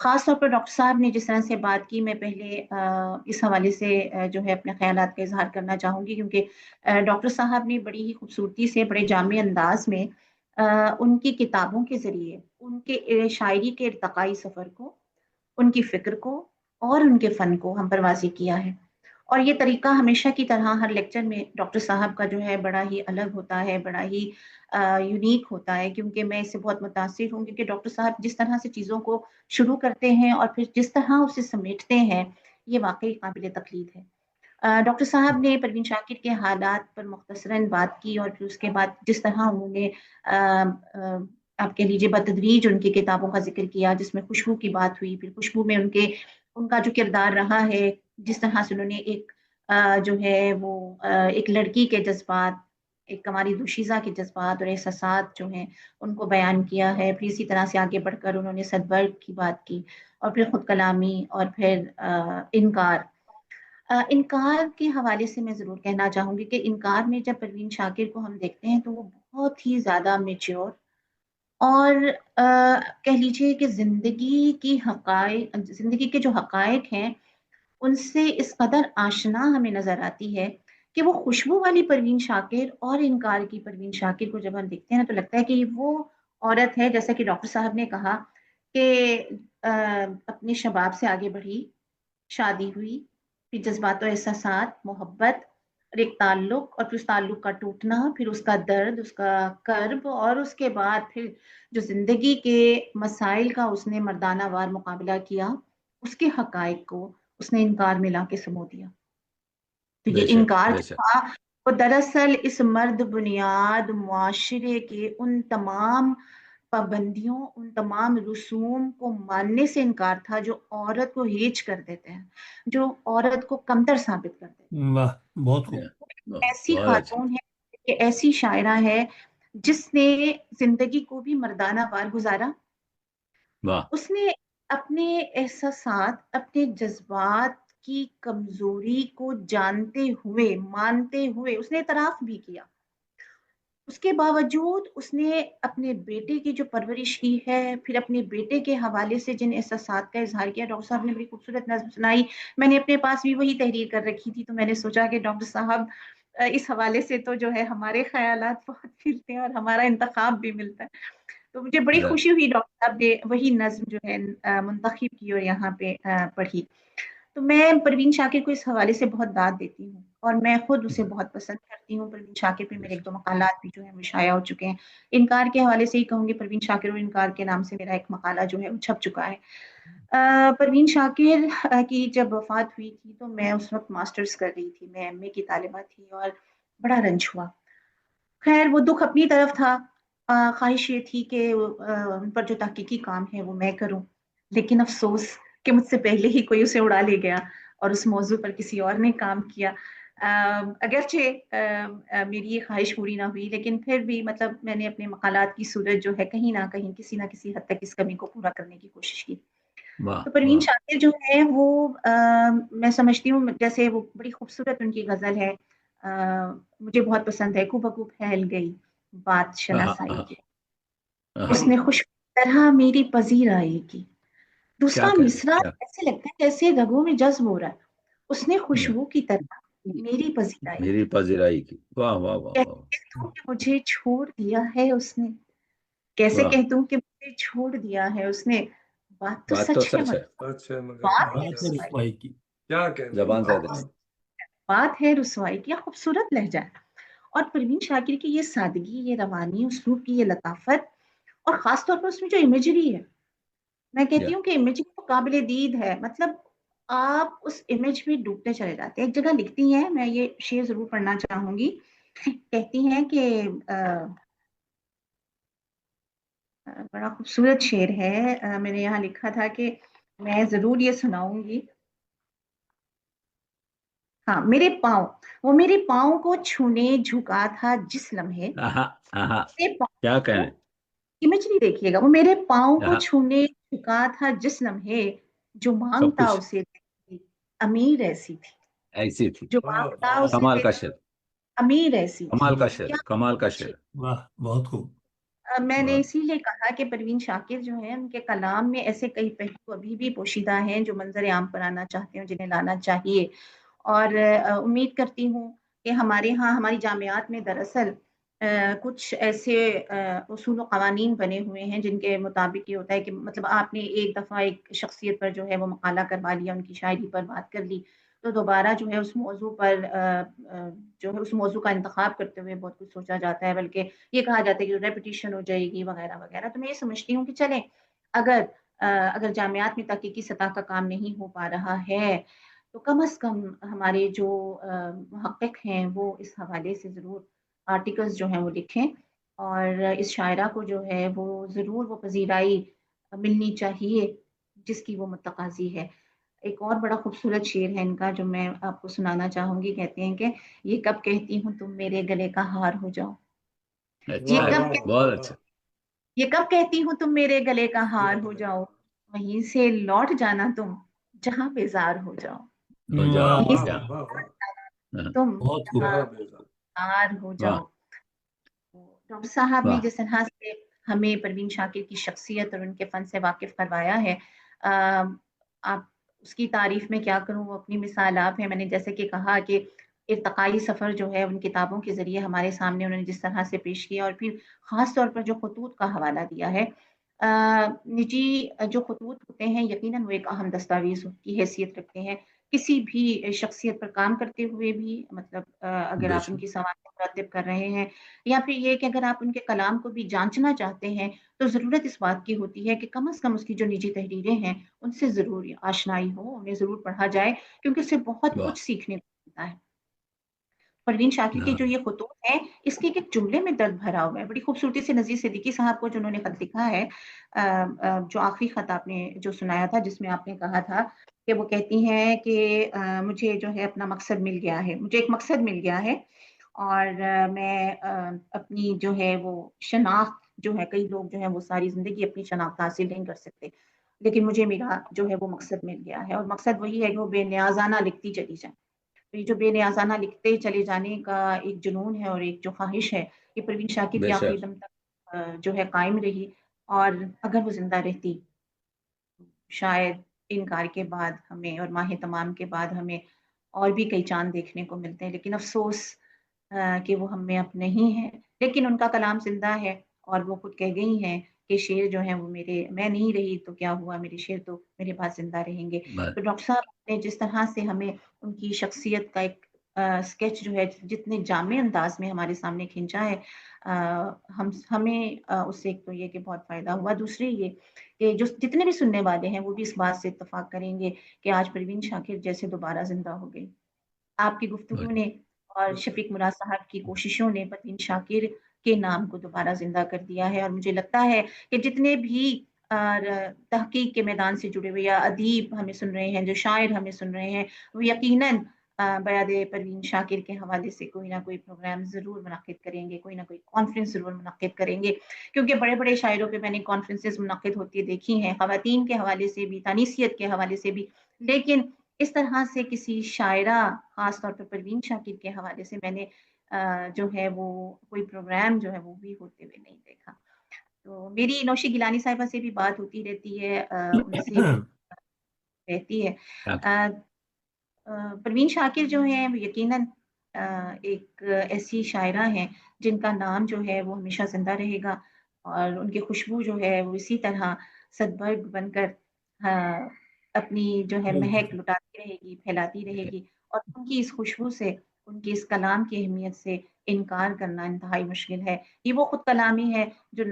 خاص طور پر ڈاکٹر صاحب نے جس طرح سے بات کی، میں پہلے اس حوالے سے جو ہے اپنے خیالات کا اظہار کرنا چاہوں گی، کیونکہ ڈاکٹر صاحب نے بڑی ہی خوبصورتی سے، بڑے جامع انداز میں ان کی کتابوں کے ذریعے ان کے شاعری کے ارتقائی سفر کو، ان کی فکر کو اور ان کے فن کو ہم پر واضح کیا ہے۔ اور یہ طریقہ ہمیشہ کی طرح ہر لیکچر میں ڈاکٹر صاحب کا جو ہے بڑا ہی الگ ہوتا ہے، بڑا ہی یونیک ہوتا ہے، کیونکہ میں اس سے بہت متاثر ہوں، کیونکہ ڈاکٹر صاحب جس طرح سے چیزوں کو شروع کرتے ہیں اور پھر جس طرح اسے سمیٹتے ہیں، یہ واقعی قابل تقلید ہے۔ ڈاکٹر صاحب نے پروین شاکر کے حالات پر مختصراً بات کی، اور پھر اس کے بعد جس طرح انہوں نے آپ کہہ لیجیے بتدریج ان کی کتابوں کا ذکر کیا، جس میں خوشبو کی بات ہوئی، پھر خوشبو میں ان کا جو کردار رہا ہے، جس طرح سے انہوں نے ایک جو ہے وہ ایک لڑکی کے جذبات، ایک کماری دوشیزہ کے جذبات اور احساسات جو ہیں ان کو بیان کیا ہے، پھر اسی طرح سے آگے بڑھ کر انہوں نے صدبرگ کی بات کی، اور پھر خود کلامی، اور پھر انکار۔ انکار کے حوالے سے میں ضرور کہنا چاہوں گی کہ انکار میں جب پروین شاکر کو ہم دیکھتے ہیں تو وہ بہت ہی زیادہ میچور اور کہہ لیجیے کہ زندگی کے جو حقائق ہیں ان سے اس قدر آشنا ہمیں نظر آتی ہے کہ وہ خوشبو والی پروین شاکر اور انکار کی پروین شاکر کو جب ہم دیکھتے ہیں نا، تو لگتا ہے کہ یہ وہ عورت ہے، جیسا کہ ڈاکٹر صاحب نے کہا کہ اپنے شباب سے آگے بڑھی، شادی ہوئی، پھر جذبات و احساسات، محبت اور ایک تعلق، اور پھر اس تعلق کا ٹوٹنا، پھر اس کا درد، اس کا کرب، اور اس کے بعد پھر جو زندگی کے مسائل کا اس نے مردانہ وار مقابلہ کیا، اس کے حقائق کو اس نے انکار میں لا کے سمو دیا۔ تو بے یہ شک انکار بے جو شک تھا وہ دراصل اس مرد بنیاد معاشرے کے ان تمام پابندیوں، ان تمام رسوم کو ماننے سے انکار تھا جو عورت کو ہیج کر دیتے ہیں، جو عورت کو کمتر ثابت کر دیتے ہیں۔ واہ، بہت خوب۔ ایسی بہت اچھا۔ خاتون ہے کہ ایسی شاعرہ ہے جس نے زندگی کو بھی مردانہ وار گزارا، واہ اس نے اپنے احساسات، اپنے جذبات کی کمزوری کو جانتے ہوئے، مانتے ہوئے اس نے اعتراف بھی کیا، اس کے باوجود اس نے اپنے بیٹے کی جو پرورش کی ہے، پھر اپنے بیٹے کے حوالے سے جن احساسات کا اظہار کیا۔ ڈاکٹر صاحب نے بڑی خوبصورت نظم سنائی، میں نے اپنے پاس بھی وہی تحریر کر رکھی تھی، تو میں نے سوچا کہ ڈاکٹر صاحب اس حوالے سے تو جو ہے ہمارے خیالات بہت ملتے ہیں اور ہمارا انتخاب بھی ملتا ہے، تو مجھے بڑی خوشی ہوئی ڈاکٹر صاحب نے وہی نظم جو ہے منتخب کی اور یہاں پہ پڑھی۔ تو میں پروین شاکر کو اس حوالے سے بہت داد دیتی ہوں، اور میں خود اسے بہت پسند کرتی ہوں۔ پروین شاکر پہ میرے ایک دو مقالات بھی جو ہیں وہ شائع ہو چکے ہیں۔ انکار کے حوالے سے ہی کہوں گی، پروین شاکر اور انکار کے نام سے میرا ایک مقالہ جو ہے وہ چھپ چکا ہے۔ پروین شاکر کی جب وفات ہوئی تھی تو میں اس وقت ماسٹرز کر رہی تھی، میں MA کی طالبہ تھی، اور بڑا رنج ہوا۔ خیر وہ دکھ اپنی طرف تھا، خواہش یہ تھی کہ ان پر جو تحقیقی کام ہے وہ میں کروں، لیکن افسوس کہ مجھ سے پہلے ہی کوئی اسے اڑا لے گیا اور اس موضوع پر کسی اور نے کام کیا۔ اگرچہ میری یہ خواہش پوری نہ ہوئی، لیکن پھر بھی مطلب میں نے اپنے مقالات کی صورت جو ہے کہیں نہ کہیں کسی نہ کسی حد تک اس کمی کو پورا کرنے کی کوشش کی۔ تو پروین شاکر جو ہے وہ میں سمجھتی ہوں جیسے وہ بڑی خوبصورت ان کی غزل ہے، مجھے بہت پسند ہے، کو بکو پھیل گئی بات شناسائی کی، اس نے خوش طرح میری پذیر آئی کی۔ دوسرا مصرع ایسے لگتا ہے جیسے رگوں میں جذب ہو رہا ہے، اس نے خوشبو کی طرح میری پذیرائی میری پذیرائی کی۔ واہ واہ واہ کیسے کہہ دوں کہ مجھے چھوڑ دیا ہے اس نے، کیسے کہہ دوں کہ مجھے چھوڑ دیا ہے اس نے، بات تو سچ ہے بات ہے رسوائی کی، زبان سے بات ہے رسوائی کی۔ خوبصورت لہجہ ہے، اور پروین شاکر کی یہ سادگی، یہ روانی، اسلوب کی یہ لطافت، اور خاص طور پر اس میں جو امیجری ہے، میں کہتی ہوں کہ امیجری تو قابل دید ہے، مطلب آپ اس امیج میں ڈوبتے چلے جاتے ہیں۔ ایک جگہ لکھتی ہیں، میں یہ شعر ضرور پڑھنا چاہوں گی، کہتی ہیں کہ بڑا خوبصورت شعر ہے، میں نے یہاں لکھا تھا کہ میں ضرور یہ سناؤں گی۔ ہاں، میرے پاؤں، وہ میرے پاؤں کو چھونے جھکا تھا جس لمحے، کیا کہنے، امیجری دیکھیے گا، وہ میرے پاؤں کو چھونے جھکا تھا جس لمحے، جو مانگتا اسے دیتی امیر ایسی تھی، ایسی تھی، جو مانگتا اسے کمال کا دیتی شعر، امیر ایسی تھی۔ کمال کا شعر، کمال کا شعر۔ واہ، بہت خوب۔ میں نے واہ اسی لیے کہا کہ پروین شاکر جو ہے ان کے کلام میں ایسے کئی پہلو ابھی بھی پوشیدہ ہیں جو منظر عام پر آنا چاہتے ہیں، جنہیں لانا چاہیے، اور امید کرتی ہوں کہ ہمارے ہاں ہماری جامعات میں دراصل کچھ ایسے اصول و قوانین بنے ہوئے ہیں جن کے مطابق یہ ہوتا ہے کہ مطلب آپ نے ایک دفعہ ایک شخصیت پر جو ہے وہ مقالہ کروا لیا، ان کی شاعری پر بات کر لی، تو دوبارہ جو ہے اس موضوع پر جو ہے اس موضوع کا انتخاب کرتے ہوئے بہت کچھ سوچا جاتا ہے، بلکہ یہ کہا جاتا ہے کہ ریپیٹیشن ہو جائے گی وغیرہ وغیرہ۔ تو میں یہ سمجھتی ہوں کہ چلیں، اگر اگر جامعات میں تحقیقی سطح کا کام نہیں ہو پا رہا ہے تو کم از کم ہمارے جو محقق ہیں وہ اس حوالے سے ضرور آرٹیکلز جو ہیں وہ لکھیں، اور اس شاعرہ کو جو ہے وہ ضرور وہ پذیرائی ملنی چاہیے جس کی وہ متقاضی ہے۔ ایک اور بڑا خوبصورت شعر ہے ان کا جو میں آپ کو سنانا چاہوں گی، کہتے ہیں کہ یہ کب کہتی ہوں تم میرے گلے کا ہار ہو جاؤ، یہ اچھا ہے، کب بہت اچھا، یہ کب کہتی ہوں تم میرے گلے کا ہار ہو جاؤ، وہیں سے لوٹ جانا تم جہاں بیزار ہو جاؤ، ہو جاؤ، واہ وہیں واہ سے کیا واہ، لوٹ جانا ہاں، تم بہت خوب۔ جہاں بیزار ہو واہ جاؤ۔ ڈاکٹر صاحب نے واہ، جس طرح سے ہمیں پروین شاکر کی شخصیت اور ان کے فن سے واقف کروایا ہے، آپ اس کی تعریف میں کیا کروں، وہ اپنی مثال آپ ہے۔ میں نے جیسے کہ کہا کہ ارتقائی سفر جو ہے ان کتابوں کے ذریعے ہمارے سامنے انہوں نے جس طرح سے پیش کیا، اور پھر خاص طور پر جو خطوط کا حوالہ دیا ہے، نجی جو خطوط ہوتے ہیں یقیناً وہ ایک اہم دستاویز کی حیثیت رکھتے ہیں کسی بھی شخصیت پر کام کرتے ہوئے بھی، مطلب اگر بے آپ ان شک، کی سوانح مرتب کر رہے ہیں، یا پھر یہ کہ اگر آپ ان کے کلام کو بھی جانچنا چاہتے ہیں تو ضرورت اس بات کی ہوتی ہے کہ کم از کم اس کی جو نجی تحریریں ہیں ان سے ضرور آشنائی ہو، انہیں ضرور پڑھا جائے، کیونکہ اس سے بہت واہ، کچھ سیکھنے کو ملتا ہے۔ پروین شاکر کے ہاں، جو یہ خطوط ہیں اس کے ایک جملے میں درد بھرا ہوا ہے، بڑی خوبصورتی سے نذیر صدیقی صاحب کو جنہوں نے خط لکھا ہے، جو آخری خط آپ نے جو سنایا تھا جس میں آپ نے کہا تھا کہ وہ کہتی ہیں کہ مجھے جو ہے اپنا مقصد مل گیا ہے، مجھے ایک مقصد مل گیا ہے، اور میں اپنی جو ہے وہ شناخت جو ہے، کئی لوگ جو ہے وہ ساری زندگی اپنی شناخت حاصل نہیں کر سکتے، لیکن مجھے میرا جو ہے وہ مقصد مل گیا ہے، اور مقصد وہی ہے کہ وہ بے نیازانہ لکھتی چلی جائیں۔ تو یہ جو بے نیازانہ لکھتے چلے جانے کا ایک جنون ہے اور ایک جو خواہش ہے، یہ پروین شاکر بے کے آخری شک، دم تک جو ہے قائم رہی، اور اگر وہ زندہ رہتی شاید انکار کے بعد ہمیں اور ماہ تمام کے بعد ہمیں اور بھی کئی چاند دیکھنے کو ملتے ہیں، لیکن افسوس کہ وہ ہم میں اب نہیں ہے، لیکن ان کا کلام زندہ ہے، اور وہ خود کہہ گئی ہیں کہ شعر جو ہیں وہ میرے، میں نہیں رہی تو کیا ہوا، میرے شعر تو میرے پاس زندہ رہیں گے۔ بس تو ڈاکٹر صاحب نے جس طرح سے ہمیں ان کی شخصیت کا ایک اسکیچ جو ہے جتنے جامع انداز میں ہمارے سامنے کھینچا ہے، ہمیں اس سے ایک تو یہ کہ بہت فائدہ ہوا، دوسری یہ کہ جو جتنے بھی سننے والے ہیں وہ بھی اس بات سے اتفاق کریں گے کہ آج پروین شاکر جیسے دوبارہ زندہ ہو گئی۔ آپ کی گفتگو نے اور شفیق مراد صاحب کی کوششوں نے پروین شاکر کے نام کو دوبارہ زندہ کر دیا ہے، اور مجھے لگتا ہے کہ جتنے بھی تحقیق کے میدان سے جڑے ہوئے یا ادیب ہمیں سن رہے ہیں، جو شاعر ہمیں سن رہے ہیں، وہ یقیناً بیاد پروین شاکر کے حوالے سے کوئی نہ کوئی پروگرام ضرور منعقد کریں گے، کوئی نہ کوئی کانفرنس ضرور منعقد کریں گے، کیونکہ بڑے بڑے شاعروں پہ میں نے کانفرنسز منعقد ہوتی دیکھی ہیں، خواتین کے حوالے سے بھی، تانیثیت کے حوالے سے بھی، لیکن اس طرح سے کسی شاعرہ خاص طور پر پروین شاکر کے حوالے سے میں نے جو ہے وہ کوئی پروگرام جو ہے وہ بھی ہوتے ہوئے نہیں دیکھا۔ تو میری نوشی گیلانی صاحبہ سے بھی بات ہوتی رہتی ہے، ان سے بھی رہتی ہے۔ پروین شاکر جو ہیں وہ یقیناً ایک ایسی شاعرہ ہیں جن کا نام جو ہے وہ ہمیشہ زندہ رہے گا، اور ان کی خوشبو جو ہے وہ اسی طرح صدبرگ بن کر اپنی جو ہے مہک لٹاتی رہے گی، پھیلاتی رہے گی، اور ان کی اس خوشبو سے، ان کی اس کلام کی اہمیت سے انکار کرنا انتہائی مشکل ہے۔ یہ وہ خود کلامی ہے جو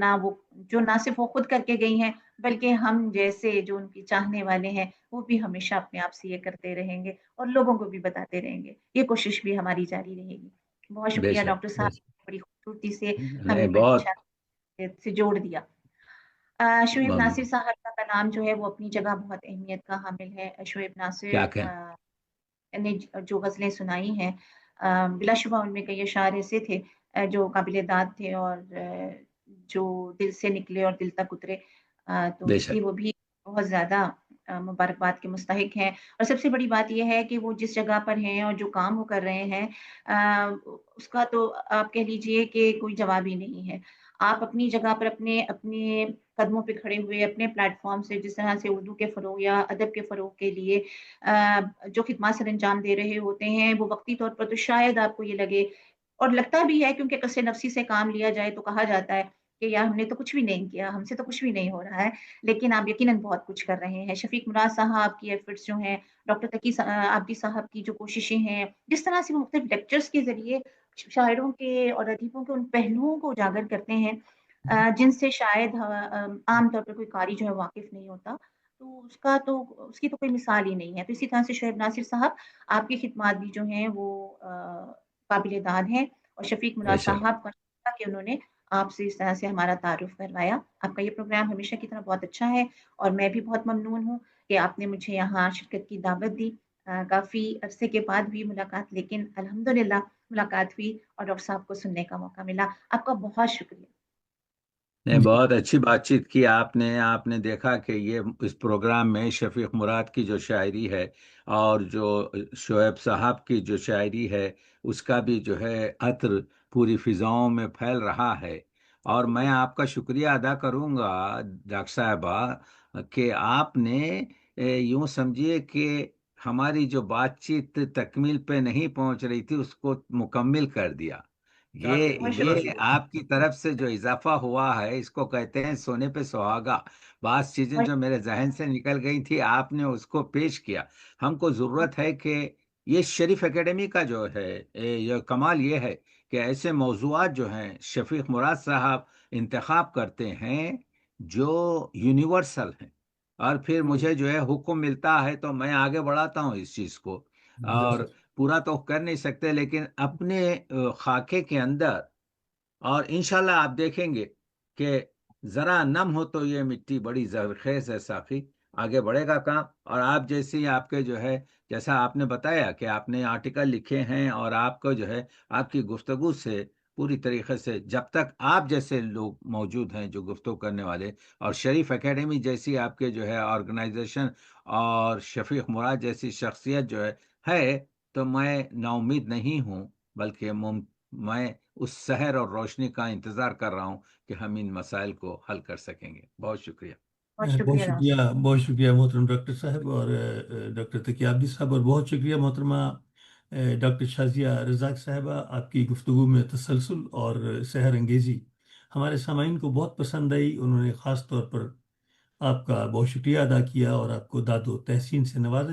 نہ صرف وہ خود کر کے گئی ہیں، بلکہ ہم جیسے جو ان کی چاہنے والے ہیں وہ بھی ہمیشہ اپنے آپ سے یہ کرتے رہیں گے اور لوگوں کو بھی بتاتے رہیں گے، یہ کوشش بھی ہماری جاری رہے گی۔ بہت بے شکریہ شک، ڈاکٹر بے صاحب، شک، بڑی خوبصورتی سے ہمیں نہیں پروین بہت شاکر سے جوڑ دیا۔ شعیب بم، ناصر صاحب کا کلام جو ہے وہ اپنی جگہ بہت اہمیت کا حامل ہے۔ شعیب ناصر کیا کہیں، نے جو غزلیں سنائی ہیں، بلا شبہ ان میں کئی اشعار ایسے تھے جو قابل داد تھے اور جو دل سے نکلے اور دل تک اترے، تو بے اس شک، لیے وہ بھی بہت زیادہ مبارکباد کے مستحق ہیں۔ اور سب سے بڑی بات یہ ہے کہ وہ جس جگہ پر ہیں اور جو کام وہ کر رہے ہیں، اس کا تو آپ کہہ لیجئے کہ کوئی جواب ہی نہیں ہے۔ آپ اپنی جگہ پر اپنے اپنے قدموں پہ کھڑے ہوئے اپنے پلیٹ فارم سے جس طرح سے اردو کے فروغ یا ادب کے فروغ کے لیے جو خدمات سر انجام دے رہے ہوتے ہیں، وہ وقتی طور پر تو شاید آپ کو یہ لگے، اور لگتا بھی ہے کیونکہ قصے نفسی سے کام لیا جائے تو کہا جاتا ہے کہ یار ہم نے تو کچھ بھی نہیں کیا، ہم سے تو کچھ بھی نہیں ہو رہا ہے، لیکن آپ یقیناً بہت کچھ کر رہے ہیں۔ شفیق مراد صاحب کی ایفرٹس جو ہیں، ڈاکٹر تقی عابدی صاحب کی جو کوششیں ہیں، جس طرح سے وہ مختلف لیکچرز کے ذریعے شاعروں کے اور ادیبوں کے ان پہلوؤں کو اجاگر کرتے ہیں جن سے شاید عام طور پر کوئی قاری جو ہے واقف نہیں ہوتا، تو اس کی تو کوئی مثال ہی نہیں ہے۔ تو اسی طرح سے شعیب ناصر صاحب، آپ کی خدمات بھی جو ہیں وہ قابل داد ہیں، اور شفیق بے مراد شک صاحب کا شکریہ کہ انہوں نے آپ سے اس طرح سے ہمارا تعارف کروایا۔ آپ کا یہ پروگرام ہمیشہ کی طرح بہت اچھا ہے، اور میں بھی بہت ممنون ہوں کہ آپ نے مجھے یہاں شرکت کی دعوت دی۔ کافی عرصے کے بعد ہوئی ملاقات، لیکن الحمدللہ ملاقات ہوئی اور ڈاکٹر صاحب کو سننے کا موقع ملا۔ آپ کا بہت شکریہ۔ نہیں، جی بہت اچھی بات چیت کی آپ نے دیکھا کہ یہ اس پروگرام میں شفیق مراد کی جو شاعری ہے اور جو شعیب صاحب کی جو شاعری ہے اس کا بھی جو ہے عطر پوری فضاؤں میں پھیل رہا ہے، اور میں آپ کا شکریہ ادا کروں گا ڈاکٹر صاحبہ کہ آپ نے یوں سمجھیے کہ ہماری جو بات چیت تکمیل پہ نہیں پہنچ رہی تھی اس کو مکمل کر دیا۔ بہت یہ شکریہ، آپ کی طرف سے جو اضافہ ہوا ہے اس کو کہتے ہیں سونے پہ سہاگا۔ بعض چیزیں بہت جو میرے ذہن سے نکل گئی تھی آپ نے اس کو پیش کیا۔ ہم کو ضرورت ہے کہ یہ شریف اکیڈمی کا جو ہے یہ کمال یہ ہے کہ ایسے موضوعات جو ہیں شفیق مراد صاحب انتخاب کرتے ہیں جو یونیورسل ہیں، اور پھر مجھے جو ہے حکم ملتا ہے تو میں آگے بڑھاتا ہوں اس چیز کو، اور جزاک پورا تو کر نہیں سکتے لیکن اپنے خاکے کے اندر، اور انشاءاللہ آپ دیکھیں گے کہ ذرا نم ہو تو یہ مٹی بڑی زرخیز ہے ساقی، آگے بڑھے گا کام۔ اور آپ جیسی آپ کے جو ہے جیسا آپ نے بتایا کہ آپ نے آرٹیکل لکھے ہیں، اور آپ کو جو ہے آپ کی گفتگو سے پوری طریقے سے جب تک آپ جیسے لوگ موجود ہیں جو گفتگو کرنے والے، اور شریف اکیڈمی جیسی آپ کے جو ہے آرگنائزیشن، اور شفیق مراد جیسی شخصیت جو ہے تو میں نا امید نہیں ہوں، بلکہ میں اس سحر اور روشنی کا انتظار کر رہا ہوں کہ ہم ان مسائل کو حل کر سکیں گے۔ بہت شکریہ۔ بہت بہت شکریہ شکریہ، بہت شکریہ محترم ڈاکٹر صاحب اور ڈاکٹر تقی عابدی صاحب، اور بہت شکریہ محترمہ ڈاکٹر شازیہ رزاق صاحبہ، آپ کی گفتگو میں تسلسل اور سحر انگیزی ہمارے سامعین کو بہت پسند آئی۔ انہوں نے خاص طور پر آپ کا بہت شکریہ ادا کیا اور آپ کو داد و تحسین سے نوازا۔